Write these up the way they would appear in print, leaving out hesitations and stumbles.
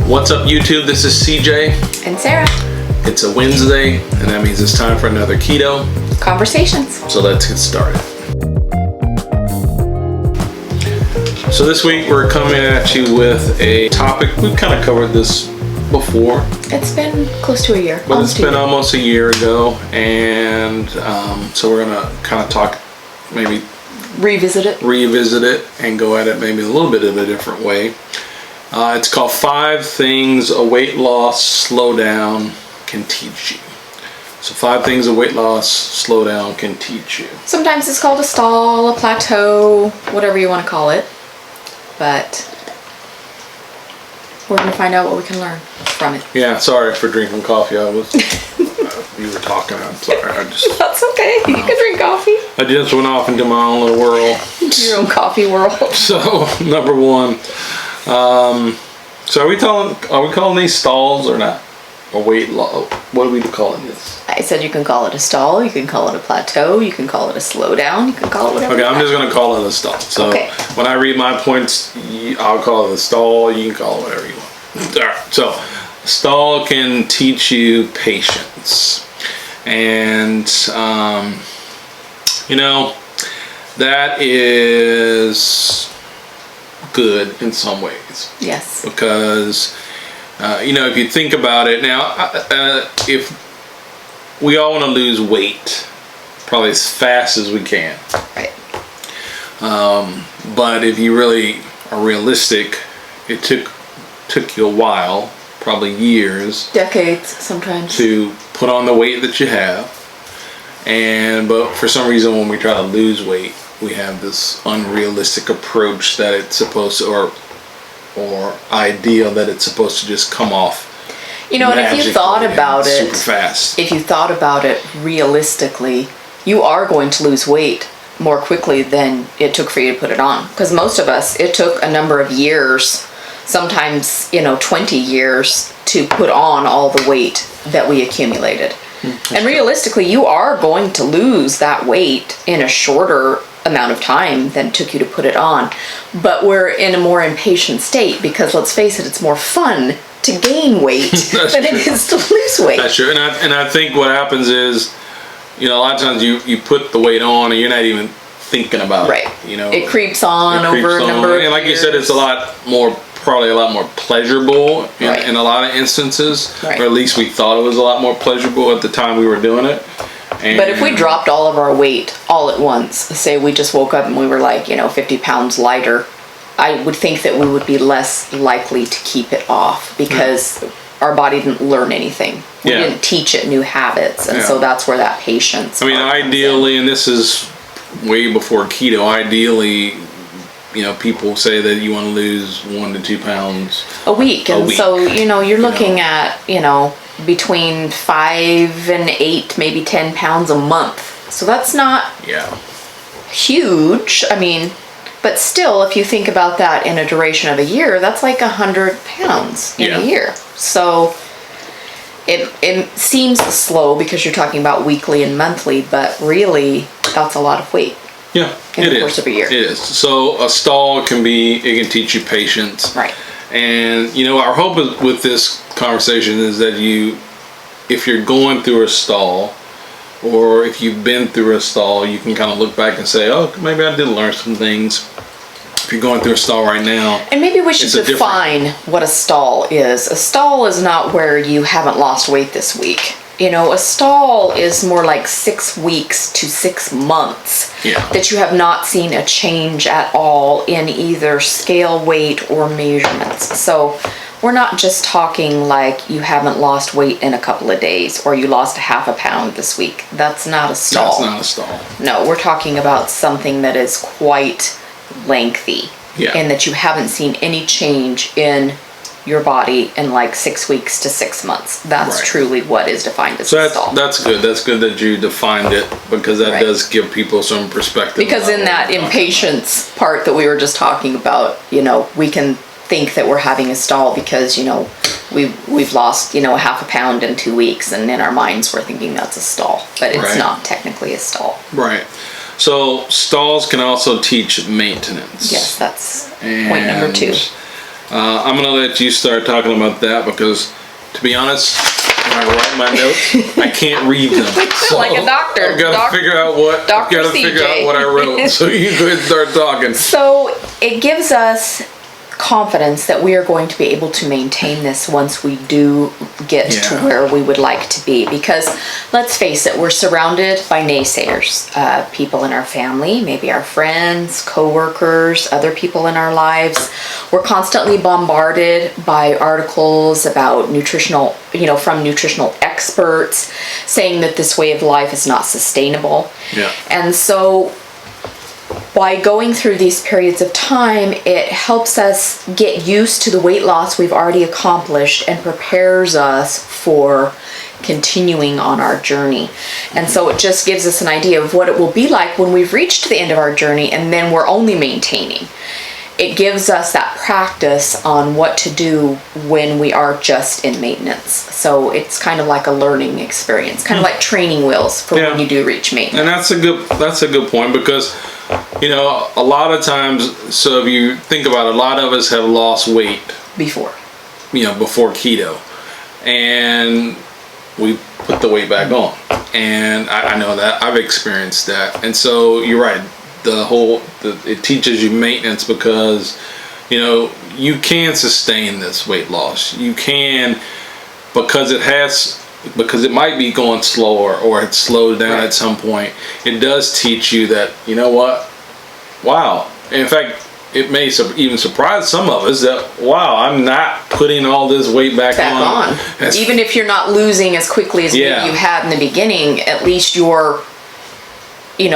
What's up, YouTube? This is CJ. And Sarah. It's a Wednesday, and that means it's time for another Keto Conversations. So let's get started. So this week we're coming at you with a topic. We've kind of covered this before. It's been close to a year. But it's been almost a year ago, and so we're going to kind of talk, maybe revisit it and go at it maybe a little bit of a different way. It's called 5 Things a Weight Loss Slowdown Can Teach You. So 5 things a weight loss slowdown can teach you. Sometimes it's called a stall, a plateau, whatever you want to call it. But we're going to find out what we can learn from it. Yeah, sorry for drinking coffee. I was, you were talking, I'm sorry. That's okay. You can drink coffee. I just went off into my own little world. Your own coffee world. So, number 1. So are we calling these stalls or not? A weight loss? What are we calling this? I said you can call it a stall, you can call it a plateau, you can call it a slowdown, you can call it whatever. Okay, I'm just going to call it a stall. So when I read my points, I'll call it a stall. You can call it whatever you want. All right. So stall can teach you patience, and that is good in some ways. Yes. Because if you think about it now, if we all want to lose weight probably as fast as we can, right? But if you really are realistic, it took you a while, probably years, decades sometimes, to put on the weight that you have. But for some reason, when we try to lose weight, we have this unrealistic approach that it's supposed to, or ideal that it's supposed to just come off. And if you thought about it super fast, if you thought about it realistically, you are going to lose weight more quickly than it took for you to put it on. Because most of us, it took a number of years, sometimes 20 years, to put on all the weight that we accumulated. And realistically, you are going to lose that weight in a shorter amount of time than it took you to put it on. But we're in a more impatient state because, let's face it, it's more fun to gain weight than it is to lose weight. That's true. And I think what happens is, a lot of times you put the weight on and you're not even thinking about it. It creeps on over a number of years. And like you said, it's probably a lot more pleasurable in a lot of instances, or at least we thought it was a lot more pleasurable at the time we were doing it. But if we dropped all of our weight all at once, say we just woke up and we were 50 pounds lighter, I would think that we would be less likely to keep it off because our body didn't learn anything. We didn't teach it new habits, and so that's where that patience. Ideally, and this is way before keto, ideally, people say that you want to lose 1 to 2 pounds a week. So, you're looking at, between 5 and 8, maybe 10 pounds a month. So that's not huge. But still, if you think about that in a duration of a year, that's like 100 pounds in a year. So it seems slow because you're talking about weekly and monthly, but really that's a lot of weight. Yeah, in the course of a year. It is. So a stall can teach you patience. Right. And our hope with this conversation is that if you're going through a stall, or if you've been through a stall, you can kind of look back and say, oh, maybe I did learn some things. If you're going through a stall right now. And maybe we should define what a stall is. A stall is not where you haven't lost weight this week. A stall is more like 6 weeks to 6 months that you have not seen a change at all in either scale weight or measurements. So we're not just talking like you haven't lost weight in a couple of days or you lost half a pound this week. That's not a stall. That's not a stall. No, we're talking about something that is quite lengthy and that you haven't seen any change in your body in 6 weeks to 6 months. That's truly what is defined as a stall. That's good. That's good that you defined it, because that does give people some perspective. Because in that impatience part that we were just talking about, we can think that we're having a stall because, we've lost, a half a pound in 2 weeks, and in our minds we're thinking that's a stall, but it's not technically a stall. Right. So stalls can also teach maintenance. Yes, that's point number 2. I'm going to let you start talking about that because, to be honest, when I write my notes, I can't read them. So like a doctor. I've got to figure out what I wrote. So you go ahead and start talking. So it gives us confidence that we are going to be able to maintain this once we do get to where we would like to be, because let's face it, we're surrounded by naysayers, people in our family, maybe our friends, co-workers, other people in our lives. We're constantly bombarded by articles about nutritional, from nutritional experts saying that this way of life is not sustainable. And so by going through these periods of time, it helps us get used to the weight loss we've already accomplished and prepares us for continuing on our journey. And so it just gives us an idea of what it will be like when we've reached the end of our journey and then we're only maintaining. It gives us that practice on what to do when we are just in maintenance. So it's kind of like a learning experience, kind of like training wheels for when you do reach maintenance. And that's a good point because a lot of times, so if you think about it, a lot of us have lost weight before keto, and we put the weight back on. And I know that I've experienced that. And so you're right. It teaches you maintenance because, you can sustain this weight loss. You can, because it might be going slower or it's slowed down at some point. It does teach you that, wow. In fact, it may even surprise some of us that, wow, I'm not putting all this weight back on. Even if you're not losing as quickly as maybe you had in the beginning, at least you're kind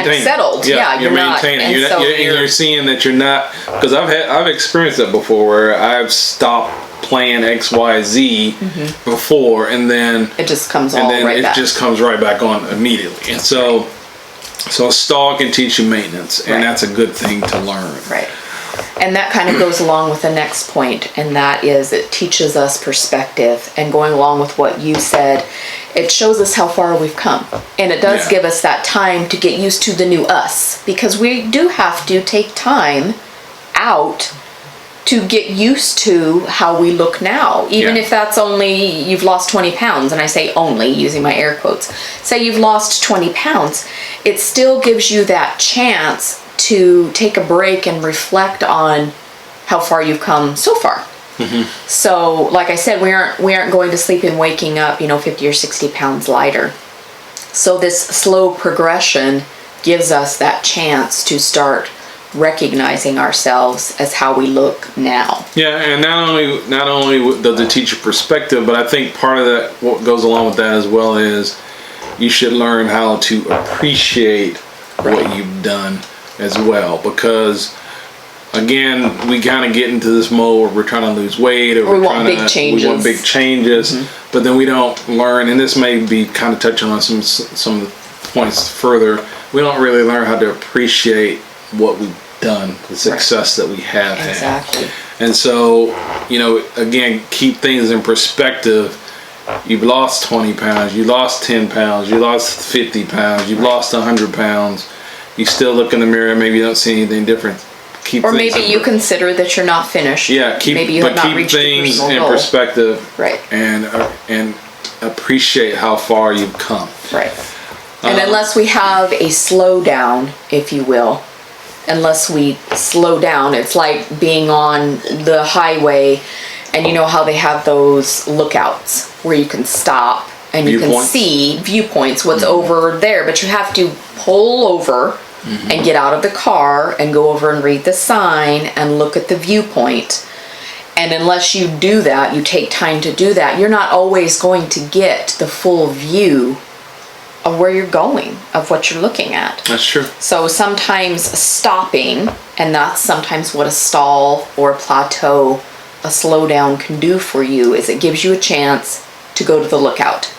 of settled. You're maintaining. You're seeing that you're not, because I've experienced that before where I've stopped playing XYZ before, and then it just comes right back on immediately. And so a stall can teach you maintenance, and that's a good thing to learn. Right. And that kind of goes along with the next point, and that is it teaches us perspective. And going along with what you said, it shows us how far we've come. And it does give us that time to get used to the new us, because we do have to take time out to get used to how we look now. Even if that's only, you've lost 20 pounds, and I say only, using my air quotes. Say you've lost 20 pounds, it still gives you that chance to take a break and reflect on how far you've come so far. So, like I said, we aren't going to sleep and waking up, 50 or 60 pounds lighter. So this slow progression gives us that chance to start recognizing ourselves as how we look now. Yeah, and not only does it teach you perspective, but I think part of that, what goes along with that as well, is you should learn how to appreciate what you've done as well, because again, we kind of get into this mode where we're trying to lose weight, or we want big changes, but then we don't learn, and this may be kind of touching on some of the points further, we don't really learn how to appreciate what we've done, the success that we have had. And so, again, keep things in perspective. You've lost 20 pounds, you lost 10 pounds, you lost 50 pounds, you've lost 100 pounds. You still look in the mirror, maybe you don't see anything different. Or maybe you consider that you're not finished. Yeah, keep things in perspective. Right. And appreciate how far you've come. Right. And unless we have a slowdown, if you will, unless we slow down, it's like being on the highway, and you know how they have those lookouts where you can stop and you can see viewpoints, what's over there, but you have to pull over and get out of the car and go over and read the sign and look at the viewpoint. And unless you do that, you take time to do that, you're not always going to get the full view of where you're going, of what you're looking at. That's true. So sometimes stopping, and that's sometimes what a stall or a plateau, a slowdown can do for you, is it gives you a chance to go to the lookout,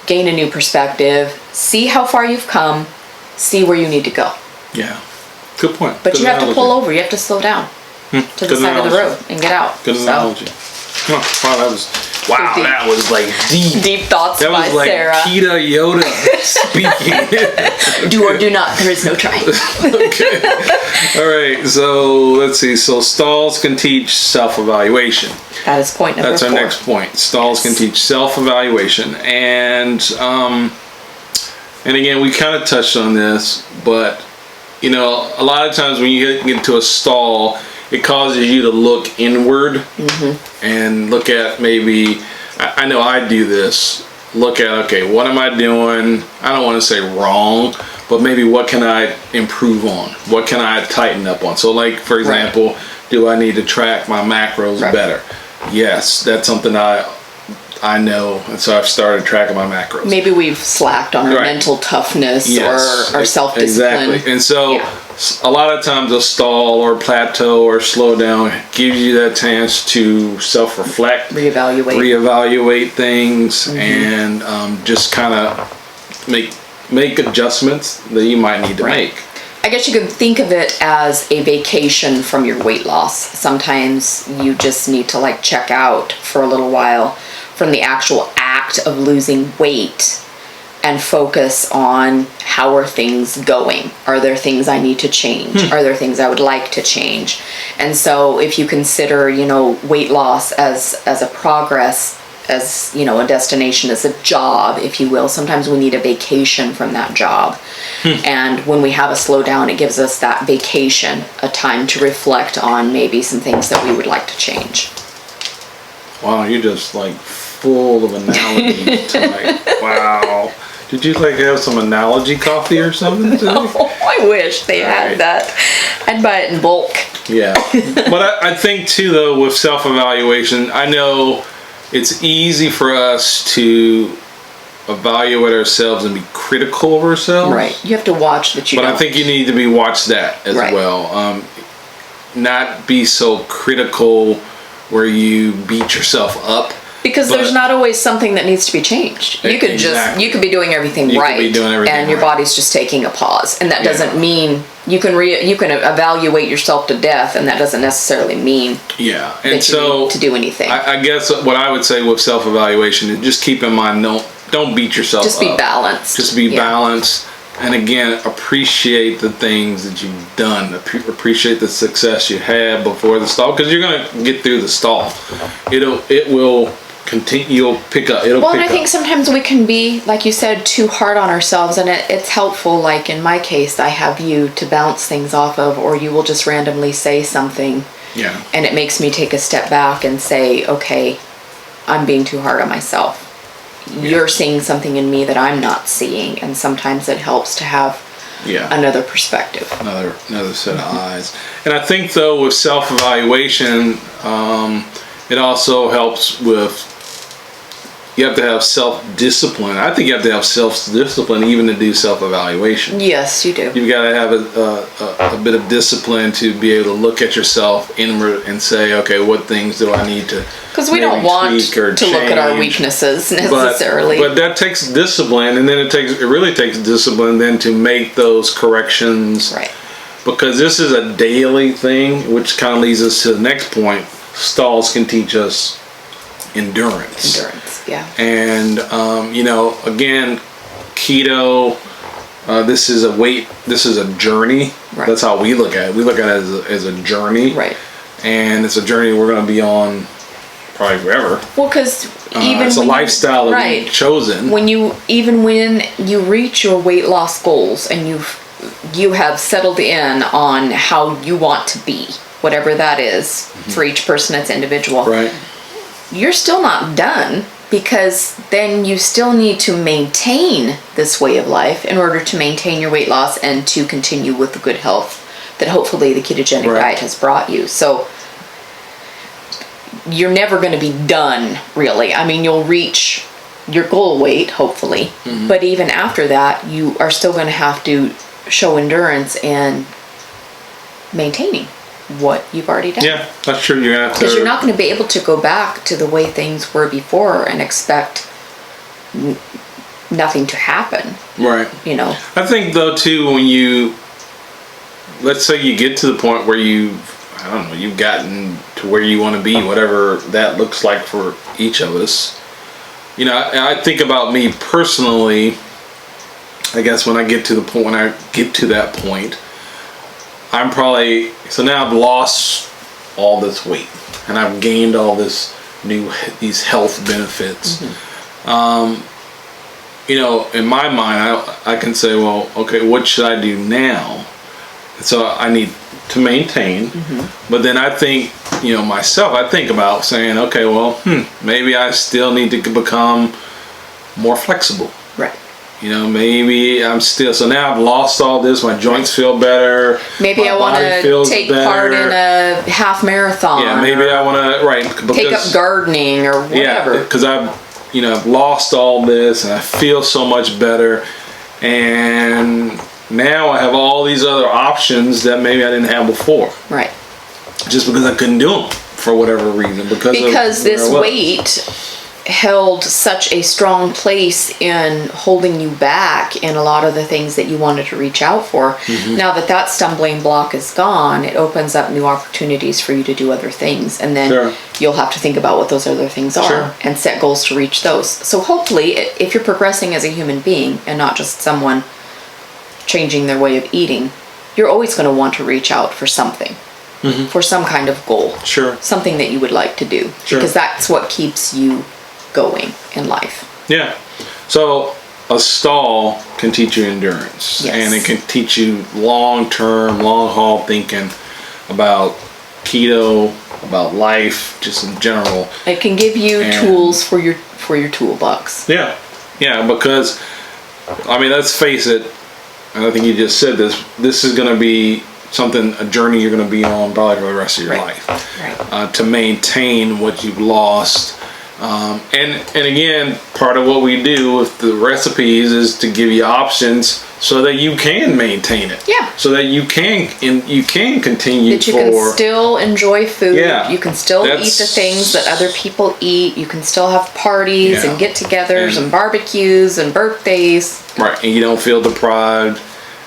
gain a new perspective, see how far you've come, see where you need to go. Yeah, good point. But you have to pull over, you have to slow down to the side of the road and get out. Good analogy. Wow, that was Wow, that was like deep. Deep thoughts That by was like Sarah. Keto Yoda speaking. Do or do not. There is no try. Okay. All right. So let's see. So stalls can teach self-evaluation. That is point number 4. That's our next point. Stalls can teach self-evaluation, and again, we kind of touched on this, but you know, a lot of times when you get into a stall, it causes you to look inward and look at maybe. I know I do this. Look at, okay, what am I doing? I don't want to say wrong, but maybe what can I improve on? What can I tighten up on? So, like for example, do I need to track my macros better? Yes, that's something I know, and so I've started tracking my macros. Maybe we've slacked on our mental toughness or our self-discipline. Exactly. And so a lot of times a stall or plateau or slow down gives you that chance to self-reflect, reevaluate things, and just kind of make adjustments that you might need to make. I guess you could think of it as a vacation from your weight loss. Sometimes you just need to like check out for a little while from the actual act of losing weight and focus on how are things going? Are there things I need to change? Are there things I would like to change? And so if you consider, you know, weight loss as a progress, as, you know, a destination, as a job, if you will, sometimes we need a vacation from that job. And when we have a slowdown, it gives us that vacation, a time to reflect on maybe some things that we would like to change. Wow, you're just like full of analogies tonight. Wow. Did you like have some analogy coffee or something today? Oh, I wish they had that. I'd buy it in bulk. Yeah. But I think too, though, with self-evaluation, I know it's easy for us to evaluate ourselves and be critical of ourselves. Right. You have to watch that you But don't. I think you need to be watched that as well. Not be so critical where you beat yourself up. Because there's not always something that needs to be changed. You could you could be doing everything right, and your body's just taking a pause, and that doesn't mean you can evaluate yourself to death, and that doesn't necessarily mean and that you need to do anything. I guess what I would say with self-evaluation is just keep in mind, don't beat yourself up. Just be balanced. Just be balanced. And again, appreciate the things that you've done. Appreciate the success you had before the stall, because you're going to get through the stall. It will continue. You'll pick up. And I think sometimes we can be, like you said, too hard on ourselves, and it's helpful. Like in my case, I have you to bounce things off of, or you will just randomly say something. Yeah. And it makes me take a step back and say, okay, I'm being too hard on myself. You're seeing something in me that I'm not seeing, and sometimes it helps to have another perspective, another set of eyes. And I think though with self-evaluation, it also helps with, you have to have self-discipline. I think you have to have self-discipline even to do self-evaluation. Yes, you do. You've got to have a bit of discipline to be able to look at yourself inward and say, okay, what things do I need to Because we don't want to look at our weaknesses necessarily. But that takes discipline, and then it really takes discipline then to make those corrections. Right. Because this is a daily thing, which kind of leads us to the next point. Stalls can teach us endurance. Yeah. And again, keto. This is a journey. Right. That's how we look at it. We look at it as a journey. Right. And it's a journey we're going to be on probably forever. Well, because even it's a lifestyle that we've chosen. When you reach your weight loss goals and you have settled in on how you want to be, whatever that is, for each person, it's individual. Right. You're still not done, because then you still need to maintain this way of life in order to maintain your weight loss and to continue with the good health that hopefully the ketogenic diet has brought you. So you're never going to be done, really. I mean, you'll reach your goal weight, hopefully, but even after that, you are still going to have to show endurance and maintaining what you've already done. Yeah, that's true. You're gonna have to, because you're not going to be able to go back to the way things were before and expect nothing to happen. Right. I think though too, when let's say you get to the point where you've gotten to to where you want to be, whatever that looks like for each of us. You know, I think about me personally. I guess when I get to that point, I'm probably, so now I've lost all this weight and I've gained all these health benefits. You know, in my mind, I can say, well, okay, what should I do now? So I need to maintain, but then I think, you know, myself, I think about saying, okay, well, maybe I still need to become more flexible. Right. You know, maybe I'm still, so now I've lost all this, my joints feel better. Maybe I want to take part in a half marathon. Yeah, maybe I want to, right. Because, take up gardening or whatever. Yeah, because I've lost all this and I feel so much better. And now I have all these other options that maybe I didn't have before. Right. Just because I couldn't do them for whatever reason. Because this weight held such a strong place in holding you back in a lot of the things that you wanted to reach out for. Now that stumbling block is gone, it opens up new opportunities for you to do other things, and then you'll have to think about what those other things are and set goals to reach those. So hopefully, if you're progressing as a human being and not just someone changing their way of eating, you're always going to want to reach out for something. For some kind of goal. Something that you would like to do. Because that's what keeps you going in life. Yeah. So a stall can teach you endurance. And it can teach you long-term, long-haul thinking about keto, about life, just in general. It can give you tools for your toolbox. Yeah. Yeah, because, I mean, let's face it, and I think you just said this is going to be a journey you're going to be on probably for the rest of your life. To maintain what you've lost. And again, part of what we do with the recipes is to give you options so that you can maintain it. Yeah. So that you can continue. That you can still enjoy food. Yeah. You can still eat the things that other people eat. You can still have parties and get-togethers and barbecues and birthdays. Right. And you don't feel deprived.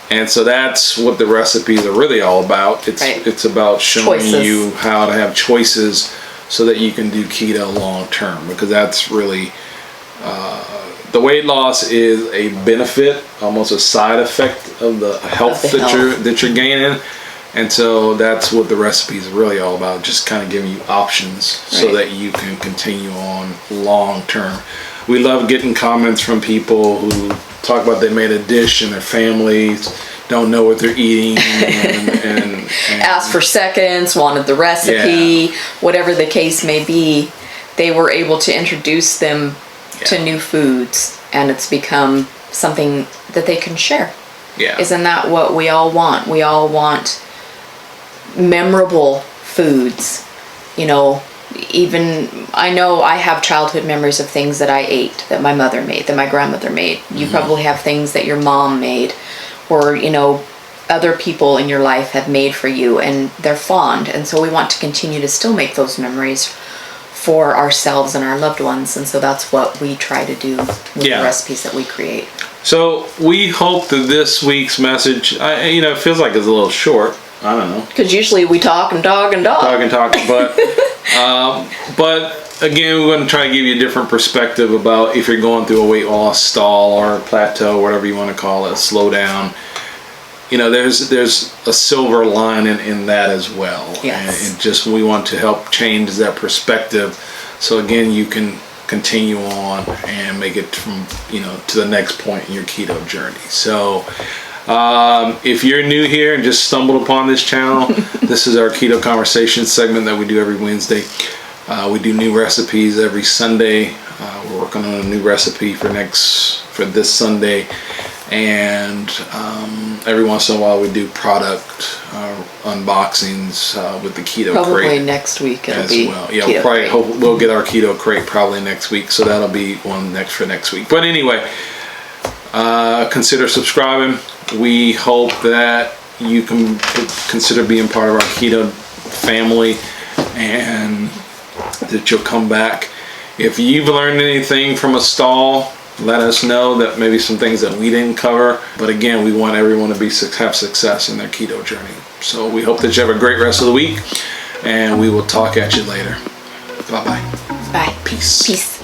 And so that's what the recipes are really all about. It's about showing you how to have choices so that you can do keto long term, because that's really the weight loss is a benefit, almost a side effect of the health that you're gaining. And so that's what the recipes are really all about, just kind of giving you options so that you can continue on long term. We love getting comments from people who talk about they made a dish and their families don't know what they're eating and asked for seconds, wanted the recipe, whatever the case may be. They were able to introduce them to new foods, and it's become something that they can share. Yeah. Isn't that what we all want? We all want memorable foods. You know, even I know I have childhood memories of things that I ate, that my mother made, that my grandmother made. You probably have things that your mom made, or, you know, other people in your life have made for you, and they're fond. And so we want to continue to still make those memories for ourselves and our loved ones. And so that's what we try to do with the recipes that we create. So we hope that this week's message, it feels like it's a little short. I don't know. Because usually we talk and talk and talk. But again, we're going to try to give you a different perspective about if you're going through a weight loss stall or a plateau, whatever you want to call it, slow down. You know, there's a silver lining in that as well. Yes. And just we want to help change that perspective. So again, you can continue on and make it from, to the next point in your keto journey. So if you're new here and just stumbled upon this channel, this is our Keto Conversation segment that we do every Wednesday. We do new recipes every Sunday. We're working on a new recipe for this Sunday, and every once in a while we do product unboxings with the Keto Crate. Probably next week it'll be well. Yeah, we'll get our Keto Crate probably next week, so that'll be one for next week. But anyway, consider subscribing. We hope that you can consider being part of our keto family, and that you'll come back. If you've learned anything from a stall, let us know, that maybe some things that we didn't cover. But again, we want everyone to have success in their keto journey. So we hope that you have a great rest of the week, and we will talk at you later. Bye-bye. Bye. Peace. Peace.